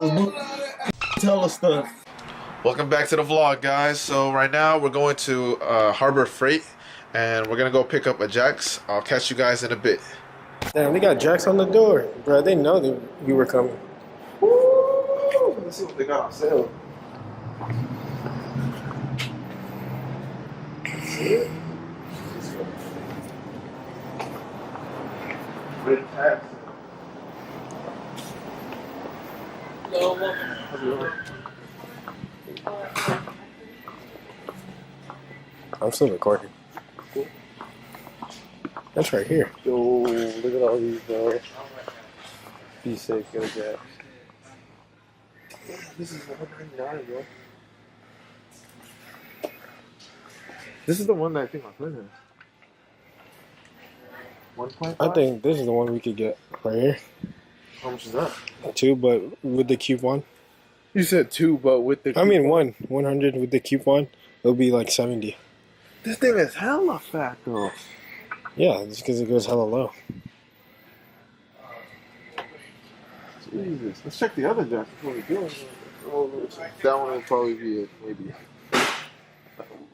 Tell us stuff. Welcome back to the vlog, guys. So right now we're going to Harbor Freight, and we're gonna go pick up a Jax. I'll catch you guys in a bit. Damn, they got Jax on the door, bro. They know that we were coming. Woo! Let's see what they got on sale. See it? Red tax. I'm still recording. That's right here. Yo, look at all these, bro. Be safe, go Jax. This is $199, bro. This is the one that I think my friend has. 1.5? I think this is the one we could get right here. How much is that? 2, but with the coupon. You said 2, but with the I mean 100 with the coupon. It'll be like 70. This thing is hella fat, though. Yeah, just because it goes hella low. Jesus. Let's check the other Jax before we do it. Oh, that one will probably be it, maybe.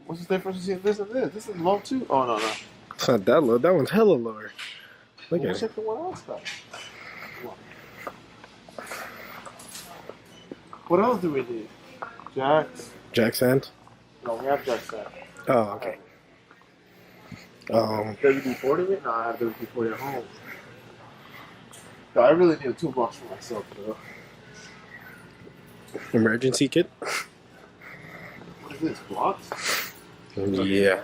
What's the difference between this and this? This is low, too? Oh, no. It's not that low. That one's hella lower. Look at Let's it. check the one else, though. What else do we need? Jax. Jax and? No, we have Jax set. Oh, okay. WD-40 it? No, I have WD-40 at home. So I really need a toolbox for myself, though. Emergency kit? What is this, blocks? Yeah.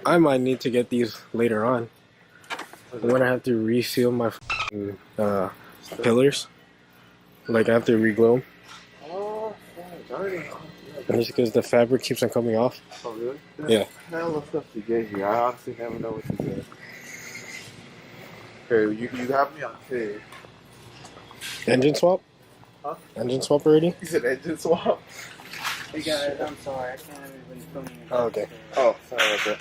I might need to get these later on. When I have to reseal my pillars. Like I have to reglue them. Oh, already. Just because the fabric keeps on coming off. Oh, really? Yeah. Hell of stuff to get here. I honestly never know what to get. Okay, you have me on pay. Engine swap? Huh? Engine swap already? You said engine swap? Hey guys, I'm sorry, I can't have everybody filming. Oh, okay. Oh, sorry about that.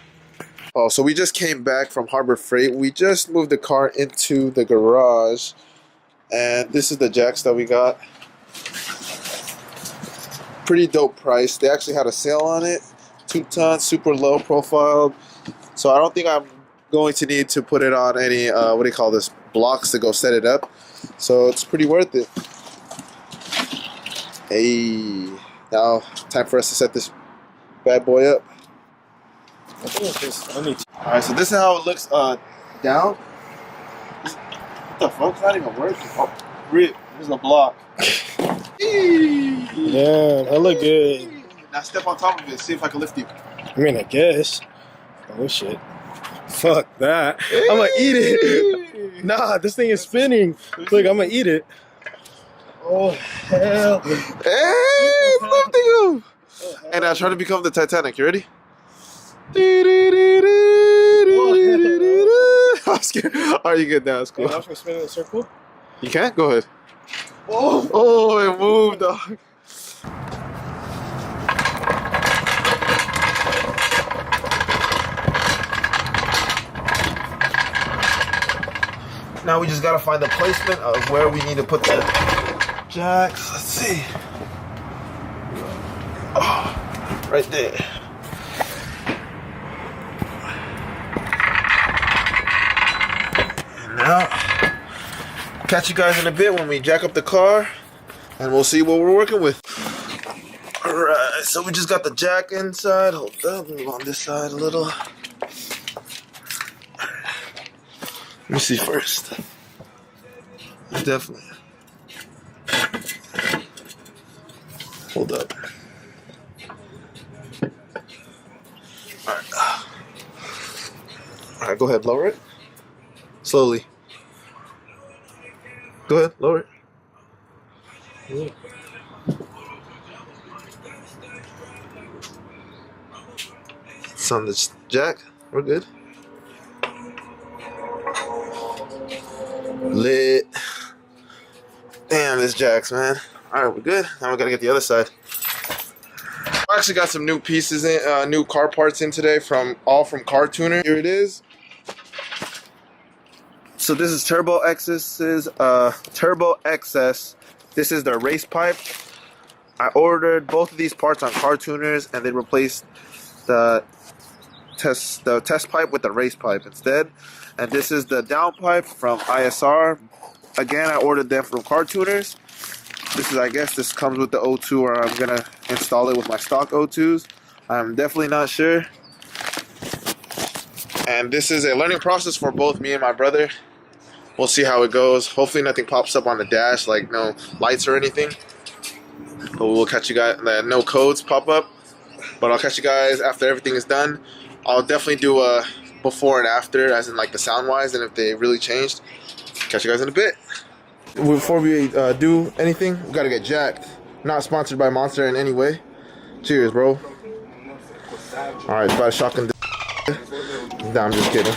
Oh, so we just came back from Harbor Freight. We just moved the car into the garage, and this is the Jax that we got. Pretty dope price. They actually had a sale on it. 2-ton, super low profile. So I don't think I'm going to need to put it on any what do you call this, blocks to go set it up. So it's pretty worth it. Hey, now time for us to set this bad boy up. I think it's just only two. Alright, so this is how it looks down. What the fuck? It's not even working. Oh, rip. There's a block. Yeah, that look good. Now step on top of it. See if I can lift you. I mean, I guess. Oh, shit. Fuck that. I'm gonna eat it. Nah, this thing is spinning. Look, I'm gonna eat it. Oh, hell. Hey, it's lifting you. And now try to become the Titanic. You ready? I'm scared. Are you good now? It's cool. I'm just gonna spin in a circle. You can? Go ahead. Oh, it moved, dog. Now we just gotta find the placement of where we need to put the Jax. Let's see. Oh, right there. And now, catch you guys in a bit when we jack up the car, and we'll see what we're working with. Alright, so we just got the jack inside. Hold up, move on this side a little. Let me see first. Definitely. Hold up. Alright. Alright, go ahead, lower it. Slowly. Go ahead, lower it. It's on the jack. We're good. Lit. Damn, this Jax, man. Alright, we're good. Now we gotta get the other side. I actually got some new pieces in, new car parts in today all from Car Tuner. Here it is. So this is Turbo X's Turbo XS. This is the race pipe. I ordered both of these parts on car tuners, and they replaced the test pipe with the race pipe instead. And this is the down pipe from ISR. Again, I ordered them from car tuners. This is, I guess this comes with the O2, or I'm gonna install it with my stock O2s. I'm definitely not sure. And this is a learning process for both me and my brother. We'll see how it goes. Hopefully nothing pops up on the dash, like no lights or anything. But we'll catch you guys, no codes pop up. But I'll catch you guys after everything is done. I'll definitely do a before and after, as in like the sound wise, and if they really changed. Catch you guys in a bit. Before we do anything, we gotta get jacked. Not sponsored by Monster in any way. Cheers, bro. Alright, it's about a shotgun. Nah, I'm just kidding.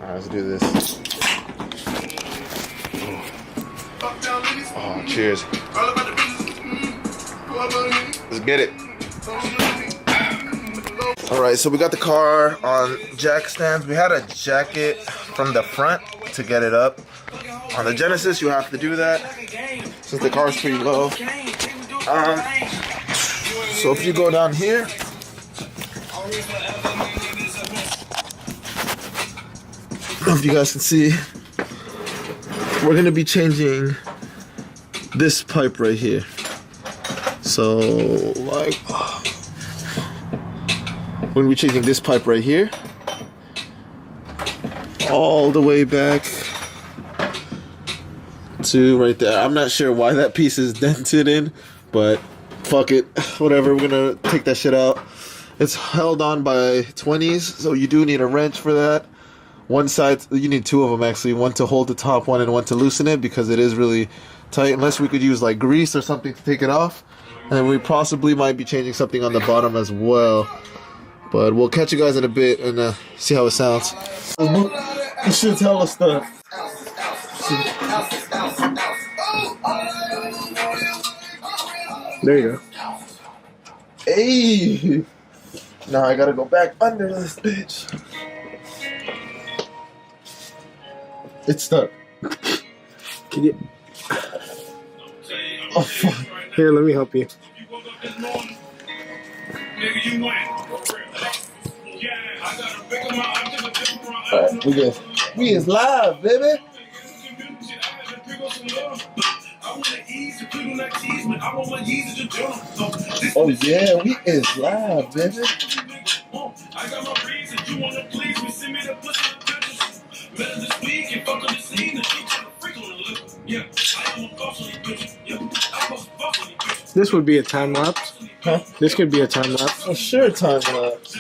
Alright, let's do this. Oh, cheers. Let's get it. Alright, so we got the car on jack stands. We had a jacket from the front to get it up. On the Genesis, you have to do that since the car is pretty low. So if you go down here, I don't know if you guys can see, we're going to be changing this pipe right here. So, like, we're going to be changing this pipe right here all the way back to right there. I'm not sure why that piece is dented in, but fuck it, whatever. We're going to take that shit out. It's held on by 20s, so you do need a wrench for that. One side, you need two of them actually, one to hold the top one and one to loosen it, because it is really tight, unless we could use like grease or something to take it off. And we possibly might be changing something on the bottom as well. But we'll catch you guys in a bit and see how it sounds. You should tell us stuff. There you go. Hey! Now I gotta go back under this bitch. It's stuck. Can you? Oh fuck. Here, let me help you. Alright, we good. We is live, baby. Oh yeah, we is live, baby. This would be a time lapse. Huh? This could be a time lapse. Oh, sure, time lapse.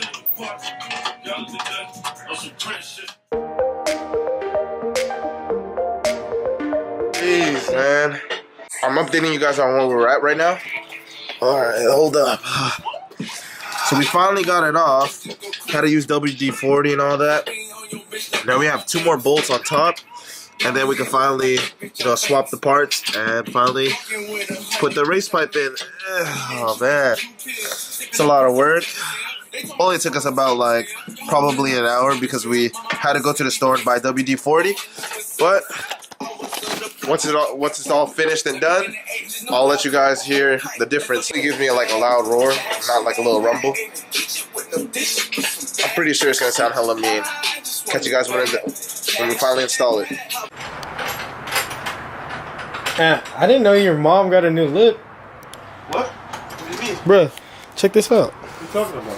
Jeez, man. I'm updating you guys on where we're at right now. Alright, hold up. So we finally got it off. Had to use WD-40 and all that. Now we have 2 more bolts on top. And then we can finally, swap the parts and finally put the race pipe in. Oh man, it's a lot of work. Only took us about probably an hour because we had to go to the store and buy WD-40. But once it's all finished and done, I'll let you guys hear the difference. It gives me a loud roar, not like a little rumble. I'm pretty sure it's gonna sound hella mean. Catch you guys when we finally install it. I didn't know your mom got a new lip. What? What do you mean? Bruh, check this out. What are you talking about?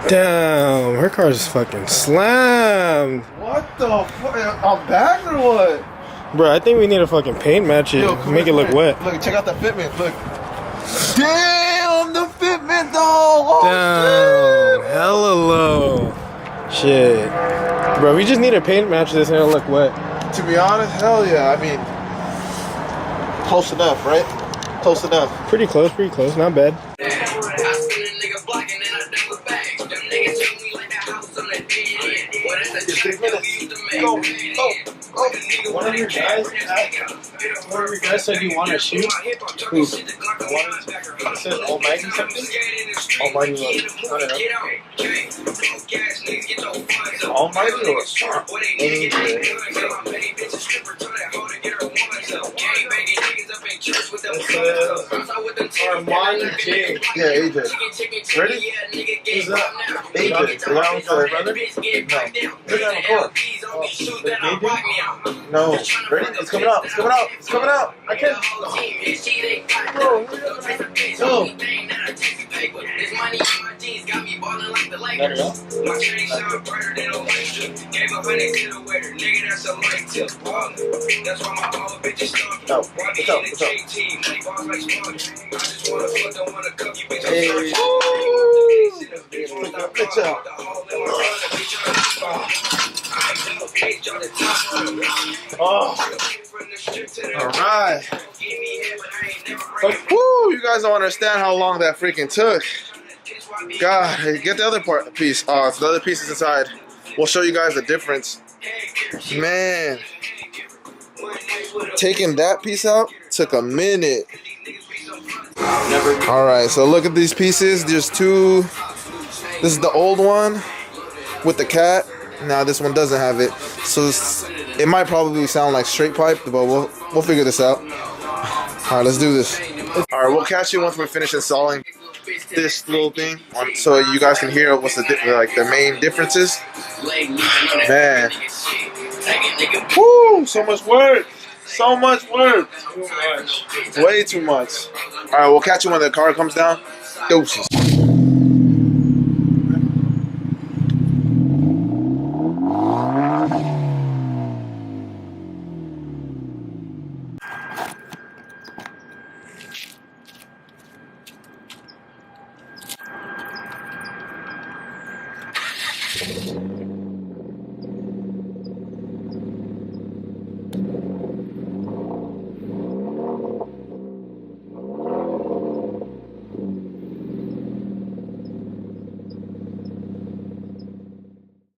Damn, her car's fucking slammed. What the fuck? I'm back or what? Bruh, I think we need to fucking paint match it. Make it look wet. Look, check out the fitment. Look. Damn, the fitment, though. Oh, Damn, hella low. Shit. Bro, we just need to paint match this and it'll look wet. To be honest, hell yeah. I mean, close enough, right? Close enough. Pretty close, not bad. One of your guys said you want to shoot. Who? It says Almighty something. Almighty, I don't know. Almighty or anything? Armani King. Yeah, AJ. Ready? Who's that? AJ. The guy with the brother? No. No. Ready? It's coming out. It's coming out. It's coming out. I can't. No. Alright. Woo, you guys don't understand how long that freaking took. God, hey, get the other piece. Oh, the other piece is inside. We'll show you guys the difference. Man. Taking that piece out took a minute. Alright, so look at these pieces. There's two. This is the old one with the cat. Now this one doesn't have it. So it might probably sound like straight pipe, but we'll figure this out. Alright, let's do this. Alright, we'll catch you once we're finished installing this little thing, so you guys can hear what's the main differences. Man. Woo! So much work. So much work. Too much. Way too much. Alright, we'll catch you when the car comes down. Deuces.